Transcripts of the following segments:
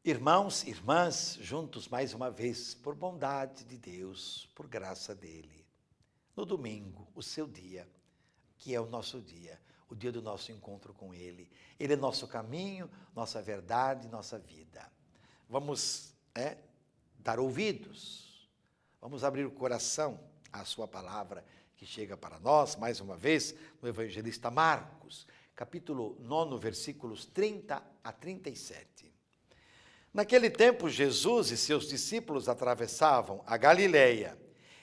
Irmãos, irmãs, juntos mais uma vez, por bondade de Deus, por graça dele. No domingo, o seu dia, que é o nosso dia, o dia do nosso encontro com ele. Ele é nosso caminho, nossa verdade, nossa vida. Vamos dar ouvidos, vamos abrir o coração à sua palavra que chega para nós, mais uma vez, no evangelista Marcos, capítulo 9, versículos 30 a 37. Naquele tempo, Jesus e seus discípulos atravessavam a Galileia.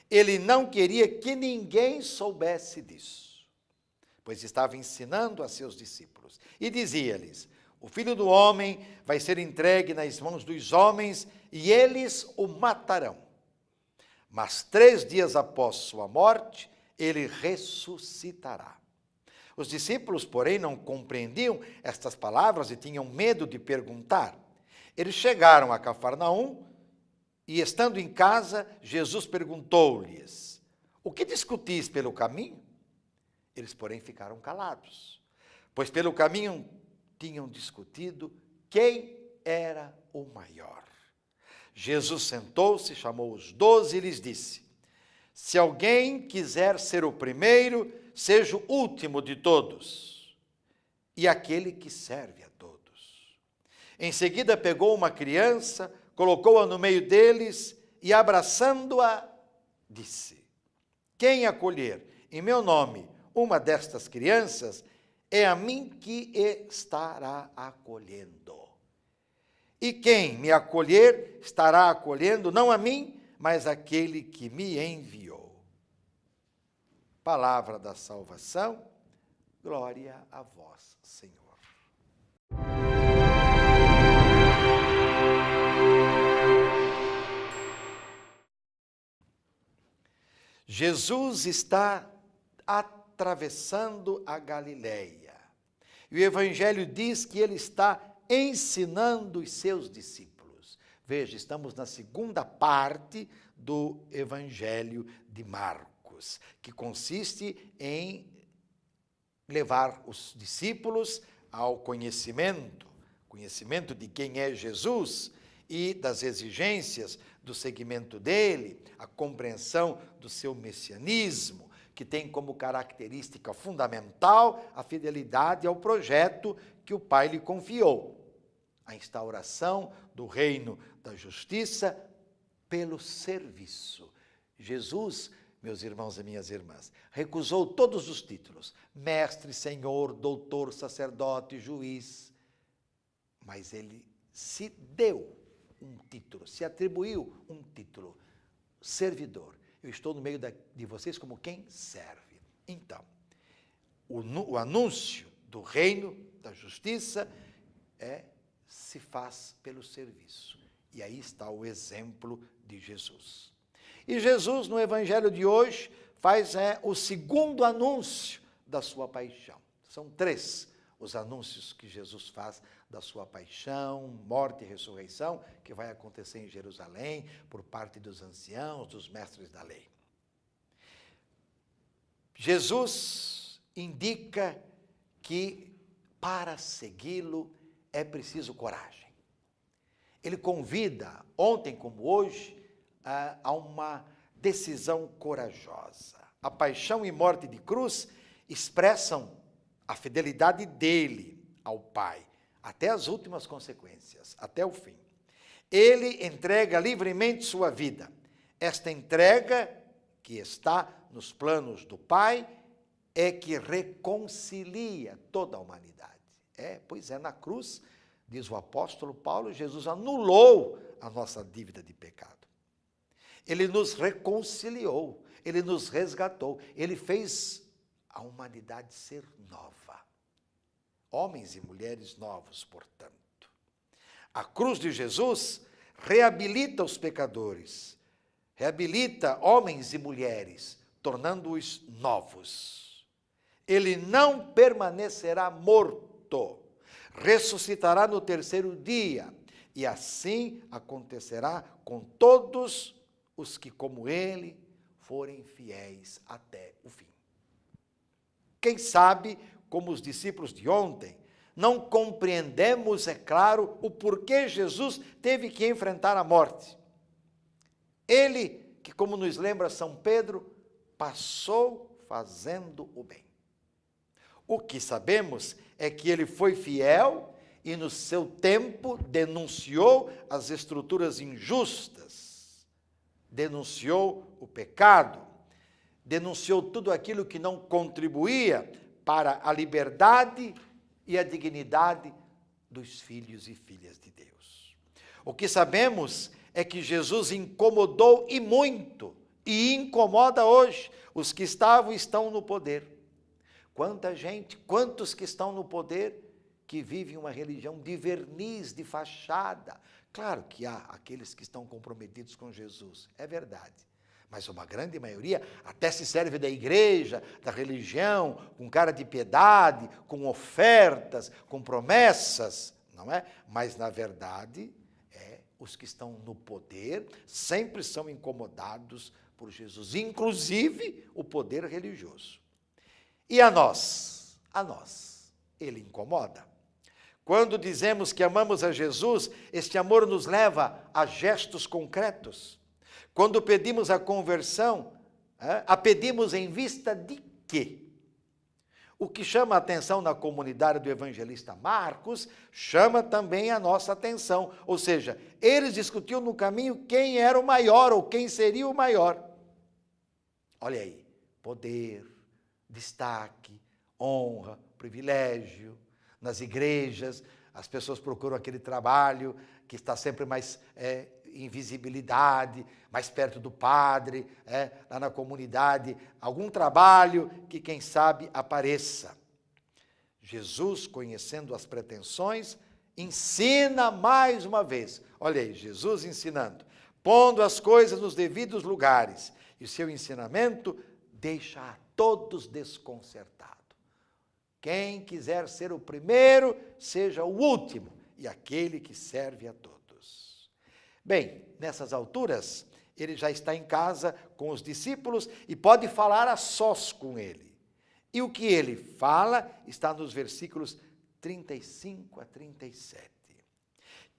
Ele não queria que ninguém soubesse disso, pois estava ensinando a seus discípulos. E dizia-lhes: o Filho do Homem vai ser entregue nas mãos dos homens e eles o matarão. Mas 3 dias após sua morte, ele ressuscitará. Os discípulos, porém, não compreendiam estas palavras e tinham medo de perguntar. Eles chegaram a Cafarnaum e, estando em casa, Jesus perguntou-lhes: o que discutis pelo caminho? Eles, porém, ficaram calados, pois pelo caminho tinham discutido quem era o maior. Jesus sentou-se, chamou os 12 e lhes disse: se alguém quiser ser o primeiro, seja o último de todos e aquele que serve a todos. Em seguida pegou uma criança, colocou-a no meio deles e, abraçando-a, disse: quem acolher em meu nome uma destas crianças, é a mim que estará acolhendo. E quem me acolher, estará acolhendo não a mim, mas aquele que me enviou. Palavra da salvação, glória a vós, Senhor. Jesus está atravessando a Galileia. E o Evangelho diz que ele está ensinando os seus discípulos. Veja, estamos na segunda parte do Evangelho de Marcos, que consiste em levar os discípulos ao conhecimento de quem é Jesus e das exigências do seguimento dele, a compreensão do seu messianismo, que tem como característica fundamental a fidelidade ao projeto que o Pai lhe confiou, a instauração do reino da justiça pelo serviço. Jesus, meus irmãos e minhas irmãs, recusou todos os títulos, mestre, senhor, doutor, sacerdote, juiz, mas ele se deu um título, se atribuiu um título, servidor. Eu estou no meio de vocês como quem serve. Então, o anúncio do reino, da justiça, se faz pelo serviço. E aí está o exemplo de Jesus. E Jesus, no evangelho de hoje, faz o segundo anúncio da sua paixão. São 3 os anúncios que Jesus faz da sua paixão, morte e ressurreição, que vai acontecer em Jerusalém, por parte dos anciãos, dos mestres da lei. Jesus indica que para segui-lo é preciso coragem. Ele convida, ontem como hoje, a uma decisão corajosa. A paixão e morte de cruz expressam a fidelidade dele ao Pai, até as últimas consequências, até o fim. Ele entrega livremente sua vida. Esta entrega, que está nos planos do Pai, é que reconcilia toda a humanidade. Pois na cruz, diz o apóstolo Paulo, Jesus anulou a nossa dívida de pecado. Ele nos reconciliou, ele nos resgatou, ele fez a humanidade ser nova. Homens e mulheres novos, portanto. A cruz de Jesus reabilita os pecadores, reabilita homens e mulheres, tornando-os novos. Ele não permanecerá morto, ressuscitará no 3º dia, e assim acontecerá com todos os que, como ele, forem fiéis até o fim. Quem sabe, como os discípulos de ontem, não compreendemos, é claro, o porquê Jesus teve que enfrentar a morte. Ele, que como nos lembra São Pedro, passou fazendo o bem. O que sabemos é que ele foi fiel e no seu tempo denunciou as estruturas injustas, denunciou o pecado, denunciou tudo aquilo que não contribuía para a liberdade e a dignidade dos filhos e filhas de Deus. O que sabemos é que Jesus incomodou e muito, e incomoda hoje os que estão no poder. Quanta gente, quantos que estão no poder que vivem uma religião de verniz, de fachada. Claro que há aqueles que estão comprometidos com Jesus, é verdade. Mas uma grande maioria até se serve da igreja, da religião, com cara de piedade, com ofertas, com promessas, não é? Mas, na verdade, os que estão no poder sempre são incomodados por Jesus, inclusive o poder religioso. E a nós? A nós, ele incomoda. Quando dizemos que amamos a Jesus, este amor nos leva a gestos concretos. Quando pedimos a conversão, a pedimos em vista de quê? O que chama a atenção na comunidade do evangelista Marcos, chama também a nossa atenção. Ou seja, eles discutiam no caminho quem era o maior ou quem seria o maior. Olha aí, poder, destaque, honra, privilégio. Nas igrejas, as pessoas procuram aquele trabalho que está sempre mais invisibilidade, mais perto do padre, lá na comunidade, algum trabalho que, quem sabe, apareça. Jesus, conhecendo as pretensões, ensina mais uma vez. Olha aí, Jesus ensinando, pondo as coisas nos devidos lugares, e o seu ensinamento deixa a todos desconcertados. Quem quiser ser o primeiro, seja o último, e aquele que serve a todos. Bem, nessas alturas, ele já está em casa com os discípulos e pode falar a sós com ele. E o que ele fala está nos versículos 35 a 37.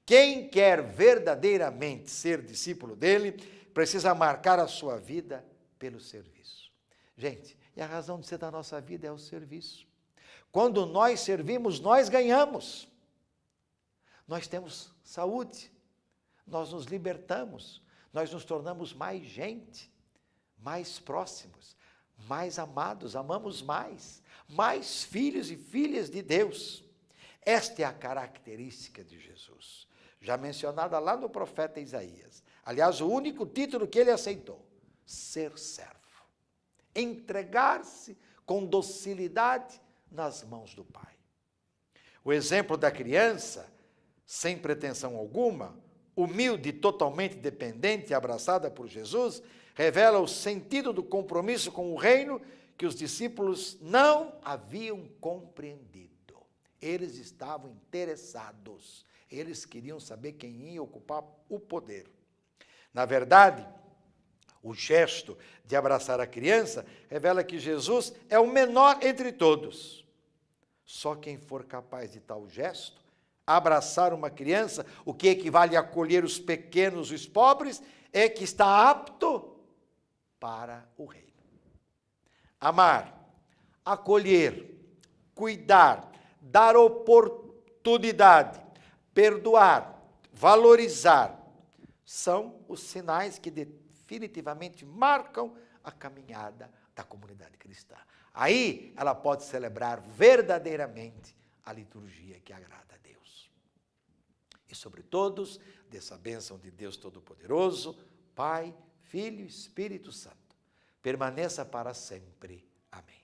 Quem quer verdadeiramente ser discípulo dele, precisa marcar a sua vida pelo serviço. Gente, e a razão de ser da nossa vida é o serviço. Quando nós servimos, nós ganhamos. Nós temos saúde, nós nos libertamos, nós nos tornamos mais gente, mais próximos, mais amados, amamos mais filhos e filhas de Deus. Esta é a característica de Jesus, já mencionada lá no profeta Isaías. Aliás, o único título que ele aceitou, ser servo. Entregar-se com docilidade nas mãos do Pai. O exemplo da criança, sem pretensão alguma, humilde e totalmente dependente e abraçada por Jesus, revela o sentido do compromisso com o reino que os discípulos não haviam compreendido. Eles estavam interessados, eles queriam saber quem ia ocupar o poder. Na verdade, o gesto de abraçar a criança revela que Jesus é o menor entre todos. Só quem for capaz de tal gesto, abraçar uma criança, o que equivale a acolher os pequenos, os pobres, é que está apto para o reino. Amar, acolher, cuidar, dar oportunidade, perdoar, valorizar, são os sinais que definitivamente marcam a caminhada da comunidade cristã. Aí ela pode celebrar verdadeiramente a liturgia que agrada a Deus. E sobre todos, dessa bênção de Deus Todo-Poderoso, Pai, Filho e Espírito Santo, permaneça para sempre. Amém.